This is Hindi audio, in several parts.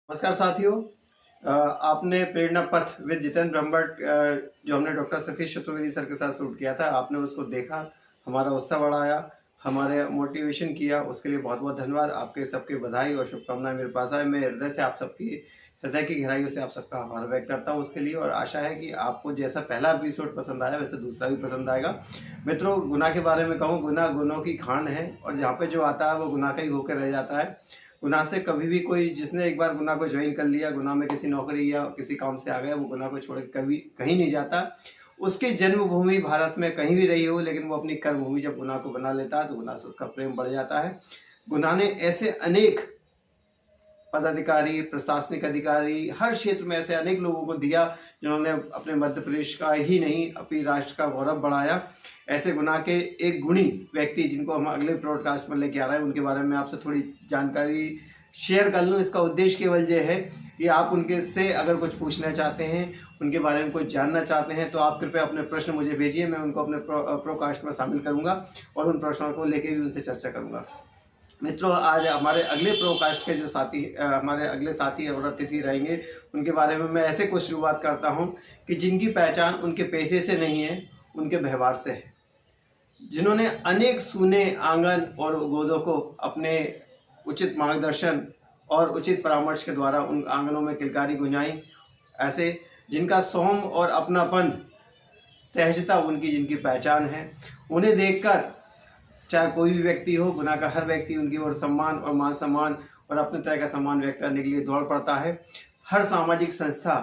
नमस्कार साथियों। आपने प्रेरणा पथ विद जितेंद्र ब्रह्मभट्ट जो हमने डॉक्टर सतीश चतुर्वेदी सर के साथ शूट किया था, आपने उसको देखा, हमारा उत्साह बढ़ाया, हमारे मोटिवेशन किया, उसके लिए बहुत बहुत धन्यवाद। आपके सबके बधाई और शुभकामनाएं मेरे पास आए। मैं हृदय से आप सबकी हृदय की गहराइयों से आप सबका आभार व्यक्त करता हूं उसके लिए, और आशा है कि आपको जैसा पहला एपिसोड पसंद आया वैसे दूसरा भी पसंद आएगा। मित्रों, गुनाह के बारे में कहूँ, गुनाह गुनों की खान है और जहाँ पे जो आता है वो गुनाह का ही होकर रह जाता है। गुनाह से कभी भी कोई, जिसने एक बार गुनाह को ज्वाइन कर लिया, गुनाह में किसी नौकरी या किसी काम से आ गया, वो गुनाह को छोड़ कभी कहीं नहीं जाता। उसकी जन्मभूमि भारत में कहीं भी रही हो, लेकिन वो अपनी कर्मभूमि जब गुनाह को बना लेता है तो गुनाह से उसका प्रेम बढ़ जाता है। गुनाह ने ऐसे अनेक पदाधिकारी, प्रशासनिक अधिकारी, हर क्षेत्र में ऐसे अनेक लोगों को दिया जिन्होंने अपने मध्य प्रदेश का ही नहीं अपनी राष्ट्र का गौरव बढ़ाया। ऐसे गुनाह के एक गुणी व्यक्ति जिनको हम अगले ब्रॉडकास्ट में लेके आ रहे हैं, उनके बारे में आपसे थोड़ी जानकारी शेयर कर लूँ। इसका उद्देश्य केवल ये है कि आप उनके से अगर कुछ पूछना चाहते हैं, उनके बारे में कुछ जानना चाहते हैं, तो आप कृपया अपने प्रश्न मुझे भेजिए। मैं उनको अपने प्रोकास्ट में शामिल करूँगा और उन प्रश्नों को लेकर भी उनसे चर्चा करूँगा। मित्रों, आज हमारे अगले प्रोकास्ट के जो साथी हमारे अगले साथी और अतिथि रहेंगे, उनके बारे में मैं ऐसे कुछ शुरुआत करता हूं कि जिनकी पहचान उनके पैसे से नहीं है, उनके व्यवहार से है। जिन्होंने अनेक सूने आंगन और गोदों को अपने उचित मार्गदर्शन और उचित परामर्श के द्वारा उन आंगनों में किलकारी गुंजाई। ऐसे जिनका सौम्य और अपनापन, सहजता उनकी जिनकी पहचान है, उन्हें देखकर चाहे कोई भी व्यक्ति हो, गुनाह का हर व्यक्ति उनकी ओर सम्मान और मान सम्मान और अपने तरह का सम्मान व्यक्त करने के लिए दौड़ पड़ता है। हर सामाजिक संस्था,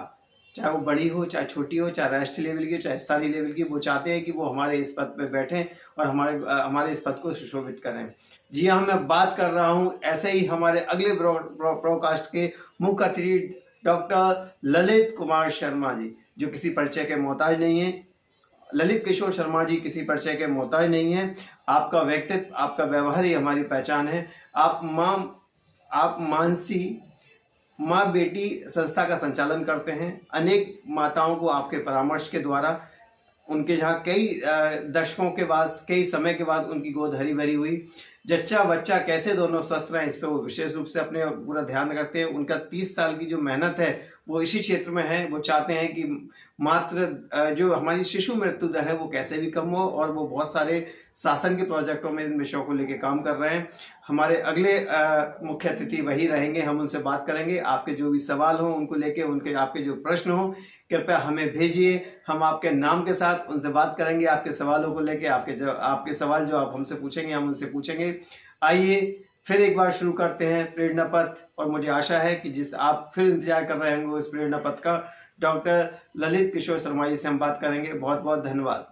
चाहे वो बड़ी हो चाहे छोटी हो, चाहे राष्ट्रीय लेवल की हो चाहे स्थानीय लेवल की, वो चाहते हैं कि वो हमारे इस पद पे बैठें और हमारे इस पद को सुशोभित करें। जी हाँ, मैं बात कर रहा हूँ ऐसे ही हमारे अगले ब्रॉडकास्ट के मुख्य अतिथि डॉक्टर ललित कुमार शर्मा जी, जो किसी परिचय के मोहताज नहीं है। ललित किशोर शर्मा जी किसी परिचय के मोहताज नहीं है। आपका व्यक्तित्व, आपका व्यवहार ही हमारी पहचान है। आप मानसी माँ बेटी संस्था का संचालन करते हैं। अनेक माताओं को आपके परामर्श के द्वारा, उनके जहाँ कई दशकों के बाद, कई समय के बाद उनकी गोद हरी भरी हुई, जच्चा बच्चा कैसे दोनों स्वस्थ रहें, इस पर वो विशेष रूप से अपने पूरा ध्यान रखते हैं। उनका 30 साल की जो मेहनत है वो इसी क्षेत्र में है। वो चाहते हैं कि मात्र जो हमारी शिशु मृत्यु दर है वो कैसे भी कम हो, और वो बहुत सारे शासन के प्रोजेक्टों में इन विषयों को लेकर काम कर रहे हैं। हमारे अगले मुख्य अतिथि वही रहेंगे, हम उनसे बात करेंगे। आपके जो भी सवाल हों उनको लेके, उनके आपके जो प्रश्न हों, कृपया हमें भेजिए। हम आपके नाम के साथ उनसे बात करेंगे, आपके सवालों को लेके। आपके सवाल जो आप हमसे पूछेंगे हम उनसे पूछेंगे। आइए फिर एक बार शुरू करते हैं प्रेरणा पथ, और मुझे आशा है कि जिस आप फिर इंतजार कर रहे होंगे उस प्रेरणा पथ का, डॉक्टर ललित किशोर शर्मा जी से हम बात करेंगे। बहुत बहुत धन्यवाद।